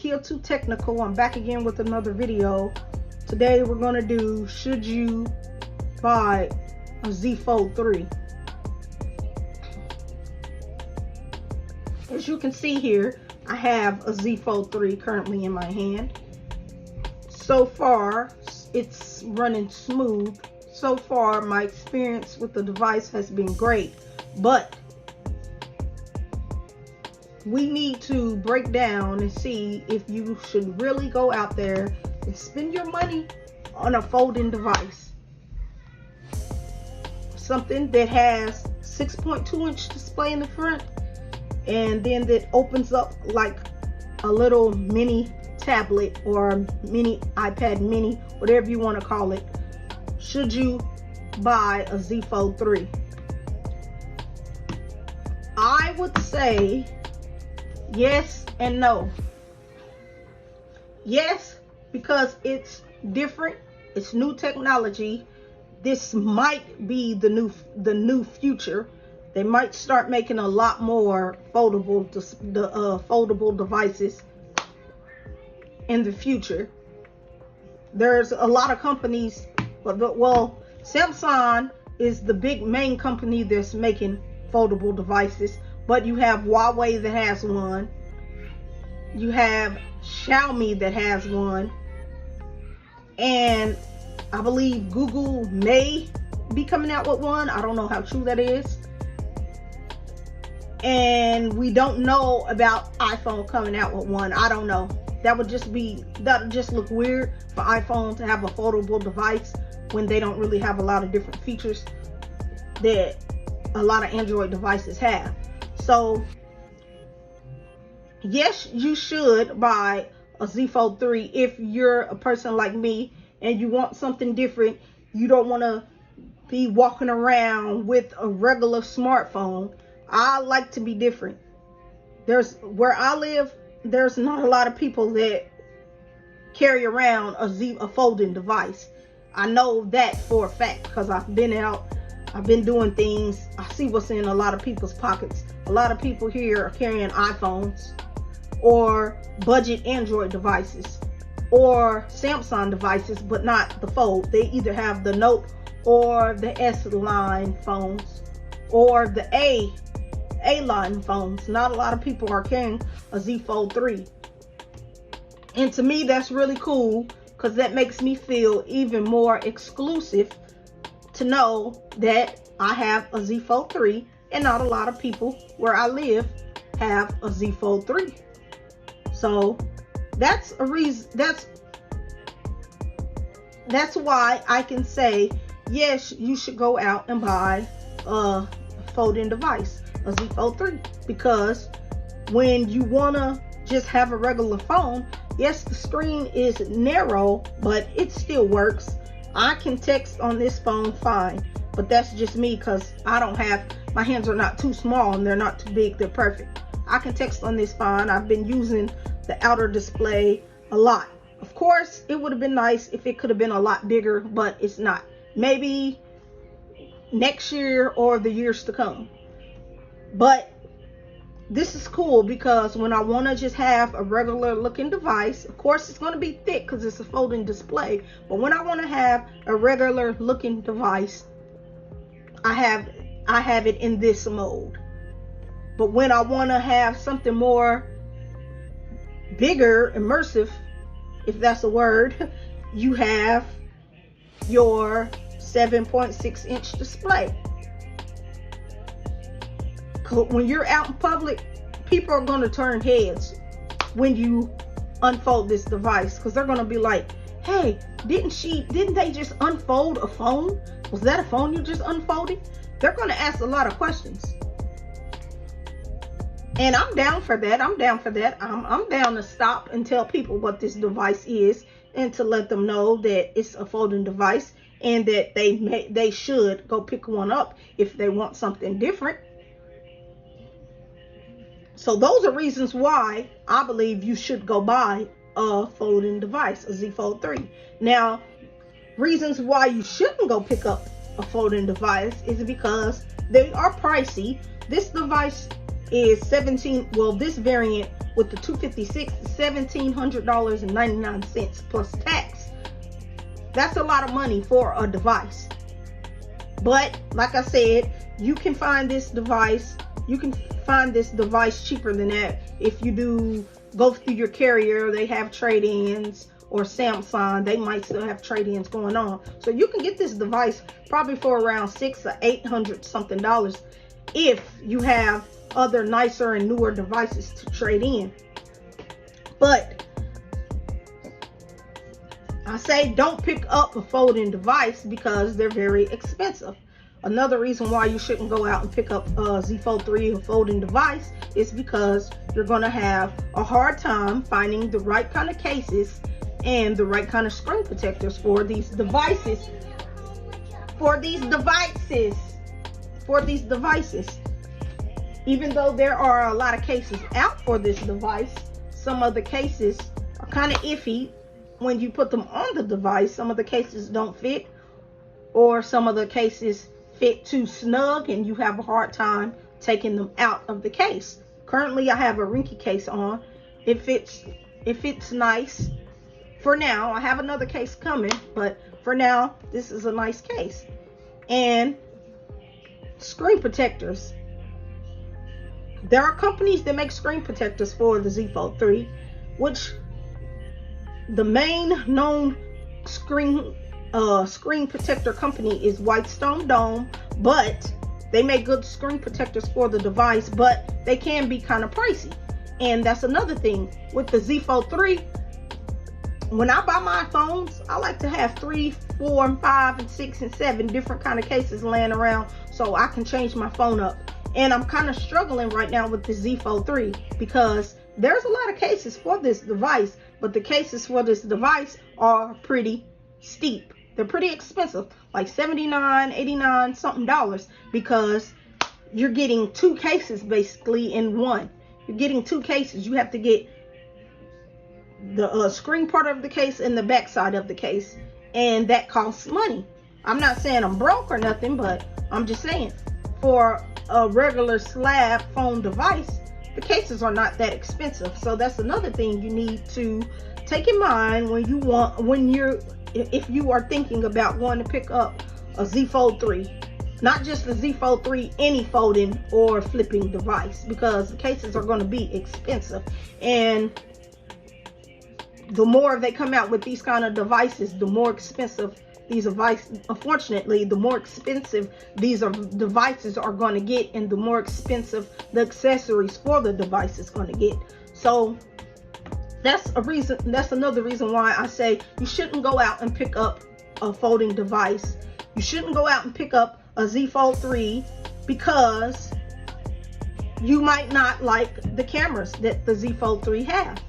here too technical. I'm back again with another video. Today we're going to do, should you buy a ZFold3? As you can see here, I have a ZFold3 currently in my hand. So far, it's running smooth. So far, my experience with the device has been great, but we need to break down and see if you should really go out there and spend your money on a folding device. Something that has 6.2-inch display in the front, and then that opens up like a little mini tablet or mini iPad mini, whatever you want to call it. Should you buy a ZFold3? I would say yes and no. Yes, because it's different, it's new technology. This might be the new future. They might start making a lot more foldable devices in the future. There's a lot of companies, well, Samsung is the main company that's making foldable devices, but you have Huawei that has one, you have Xiaomi that has one, and I believe Google may be coming out with one. I don't know how true that is. And we don't know about iPhone coming out with one. I don't know. That would just look weird for iPhone to have a foldable device when they don't really have a lot of different features that a lot of Android devices have. So yes, you should buy a ZFold3 if you're a person like me and you want something different. You don't want to be walking around with a regular smartphone. I like to be different. Where I live, there's not a lot of people that carry around a folding device. I know that for a fact because I've been out, I've been doing things. I see what's in a lot of people's pockets. A lot of people here are carrying iPhones or budget Android devices or Samsung devices, but not the Fold. They either have the Note or the S line phones or the A line phones. Not a lot of people are carrying a ZFold3. And to me, that's really cool because that makes me feel even more exclusive to know that I have a ZFold3 and not a lot of people where I live have a ZFold3. So that's a reason, that's why I can say yes, you should go out and buy a folding device, a ZFold3, because when you want to just have a regular phone, yes, the screen is narrow, but it still works. I can text on this phone fine, but that's just me because my hands are not too small and they're not too big, they're perfect. I can text on this fine. I've been using the outer display a lot. Of course, it would have been nice if it could have been a lot bigger, but it's not. Maybe next year or the years to come. But this is cool because when I want to just have a regular looking device, of course it's going to be thick because it's a folding display, but when I want to have a regular looking device, I have it in this mode. But when I want to have something more bigger, immersive, if that's a word, you have your 7.6-inch display. When you're out in public, people are going to turn heads when you unfold this device because they're going to be like, hey, didn't they just unfold a phone? Was that a phone you just unfolded? They're going to ask a lot of questions. And I'm down for that. I'm down to stop and tell people what this device is and to let them know that it's a folding device and that they should go pick one up if they want something different. So those are reasons why I believe you should go buy a folding device, a ZFold3. Now, reasons why you shouldn't go pick up a folding device is because they are pricey. This device is this variant with the 256 is $1,700.99 plus tax. That's a lot of money for a device. But like I said, you can find this device cheaper than that. If you do go through your carrier, they have trade-ins, or Samsung, they might still have trade-ins going on. So you can get this device probably for around $600 or $800 something if you have other nicer and newer devices to trade in. But I say don't pick up a folding device because they're very expensive. Another reason why you shouldn't go out and pick up a ZFold3 or folding device is because you're going to have a hard time finding the right kind of cases and the right kind of screen protectors for these devices. Even though there are a lot of cases out for this device, some of the cases are kind of iffy when you put them on the device. Some of the cases don't fit, or some of the cases fit too snug and you have a hard time taking them out of the case. Currently I have a Rinky case on. It fits nice for now. I have another case coming, but for now this is a nice case. And screen protectors, there are companies that make screen protectors for the ZFold3, which the main known screen protector company is Whitestone Dome, but they make good screen protectors for the device, but they can be kind of pricey. And that's another thing with the ZFold3. When I buy my phones, I like to have 3, 4, and 5, and 6, and 7 different kind of cases laying around so I can change my phone up. And I'm kind of struggling right now with the ZFold3 because there's a lot of cases for this device, but the cases for this device are pretty steep. They're pretty expensive, like $79, $89 something dollars, because you're getting 2 cases basically in one. You're getting 2 cases. You have to get the screen part of the case and the back side of the case, and that costs money. I'm not saying I'm broke or nothing, but I'm just saying for a regular slab phone device, the cases are not that expensive. So that's another thing you need to take in mind if you are thinking about going to pick up a ZFold3. Not just the ZFold3, any folding or flipping device, because the cases are going to be expensive. And the more they come out with these kind of devices, the more expensive these devices, unfortunately, the more expensive these devices are going to get, and the more expensive the accessories for the device is going to get. So that's another reason why I say you shouldn't go out and pick up a folding device. You shouldn't go out and pick up a ZFold3 because you might not like the cameras that the ZFold3 have.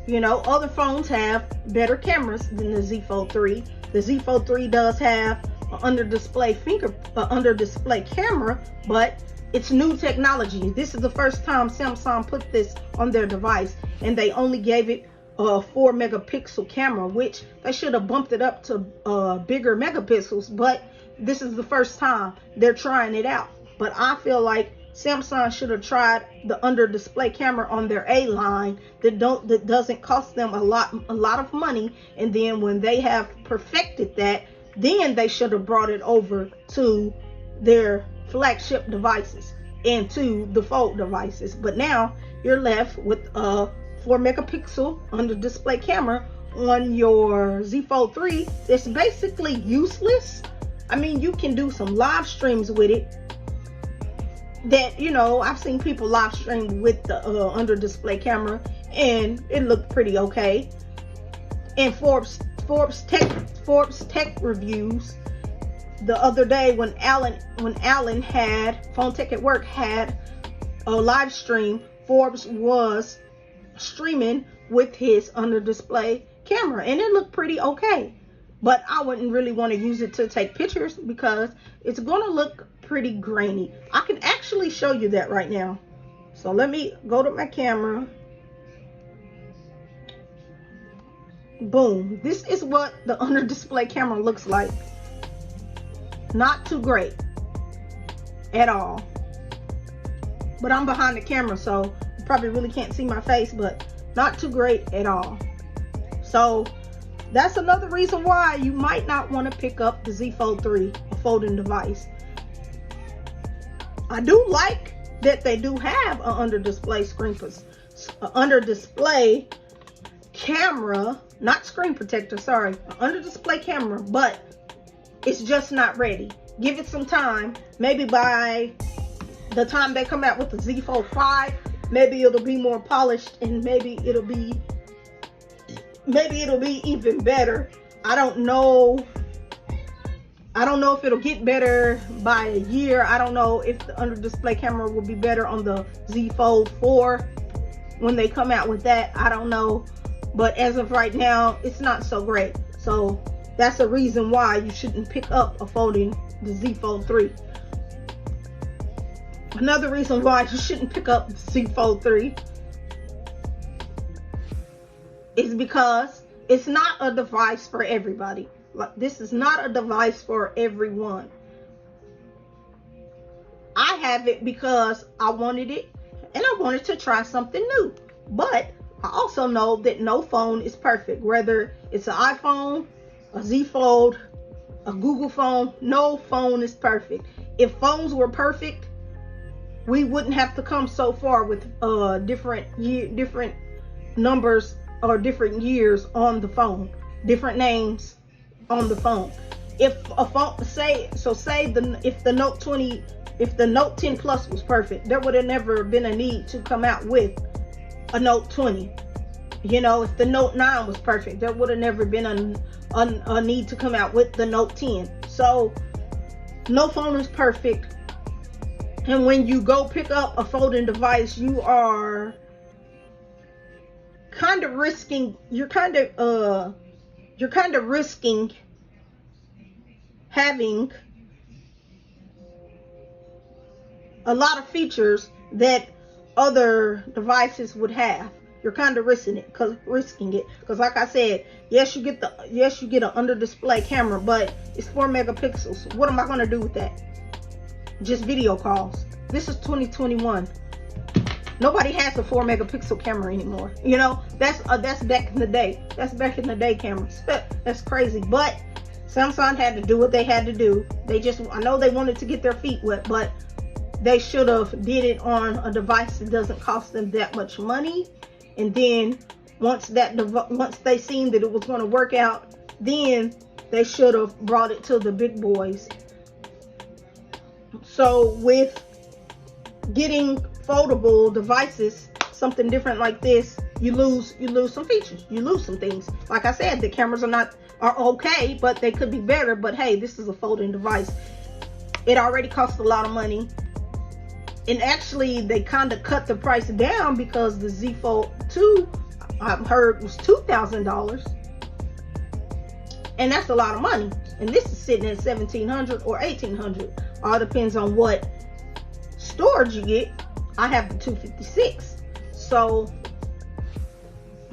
You know, other phones have better cameras than the ZFold3. The ZFold3 does have an under display camera, but it's new technology. This is the first time Samsung put this on their device, and they only gave it a 4 megapixel camera, which they should have bumped it up to bigger megapixels, but this is the first time they're trying it out. But I feel like Samsung should have tried the under display camera on their A line that doesn't cost them a lot of money, and then when they have perfected that, then they should have brought it over to their flagship devices and to the fold devices. But now you're left with a 4 megapixel under display camera on your ZFold3 that's basically useless. I mean, you can do some live streams with it that, you know, I've seen people live stream with the under display camera, and it looked pretty okay. And Forbes Tech Reviews the other day, when Alan had Phone Tech at Work had a live stream, Forbes was streaming with his under display camera, and it looked pretty okay. But I wouldn't really want to use it to take pictures because it's going to look pretty grainy. I can actually show you that right now. So let me go to my camera. Boom. This is what the under display camera looks like. Not too great at all. but I'm behind the camera, so you probably really can't see my face, but not too great at all. So that's another reason why you might not want to pick up the ZFold 3, a folding device. I do like that they do have an under display camera, not screen protector, sorry, an under display camera, but it's just not ready. Give it some time. Maybe by the time they come out with the ZFold 5, maybe it'll be more polished, and maybe it'll be even better. I don't know if it'll get better by a year. I don't know if the under display camera will be better on the ZFold 4 when they come out with that. I don't know, but as of right now, it's not so great. So that's a reason why you shouldn't pick up the ZFold 3. Another reason why you shouldn't pick up the ZFold 3 is because it's not a device for everybody. This is not a device for everyone. I have it because I wanted it and I wanted to try something new. But I also know that no phone is perfect. Whether it's an iPhone, a Z Fold, a Google phone, no phone is perfect. If phones were perfect, we wouldn't have to come so far with different numbers or different years on the phone, different names on the phone. If a phone, if the Note 20, if the Note 10 Plus was perfect, there would have never been a need to come out with a Note 20. You know, if the Note 9 was perfect, there would have never been a need to come out with the Note 10. So no phone is perfect. And when you go pick up a folding device, you are kind of risking, you're kind of risking having a lot of features that other devices would have. You're kind of risking it because like I said, yes, you get an under display camera, but it's 4 megapixels. What am I going to do with that? Just video calls. This is 2021. Nobody has a 4 megapixel camera anymore. You know, that's back in the day. That's back in the day cameras. That's crazy. But Samsung had to do what they had to do. I know they wanted to get their feet wet, but they should have did it on a device that doesn't cost them that much money. And then once they seen that it was going to work out, then they should have brought it to the big boys. So with getting foldable devices, something different like this, you lose some features, you lose some things. Like I said, the cameras are okay, but they could be better. But hey, this is a folding device. It already costs a lot of money, and actually they kind of cut the price down because the ZFold 2 I've heard was $2,000, and that's a lot of money. And this is sitting at $1,700 or $1,800. All depends on what storage you get. I have the 256. So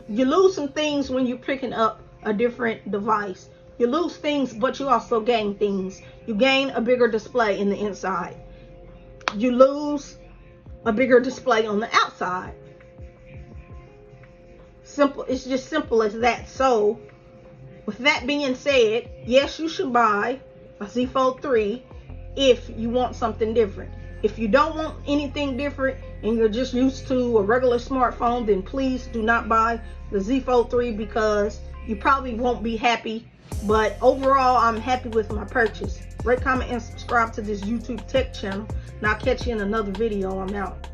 you lose some things when you're picking up a different device. You lose things, but you also gain things. You gain a bigger display in the inside. You lose a bigger display on the outside. Simple. It's just simple as that. So with that being said, yes, you should buy a ZFold 3 if you want something different. If you don't want anything different and you're just used to a regular smartphone, then please do not buy the ZFold 3 because you probably won't be happy. But overall, I'm happy with my purchase. Rate, comment, and subscribe to this YouTube tech channel. And I'll catch you in another video. I'm out.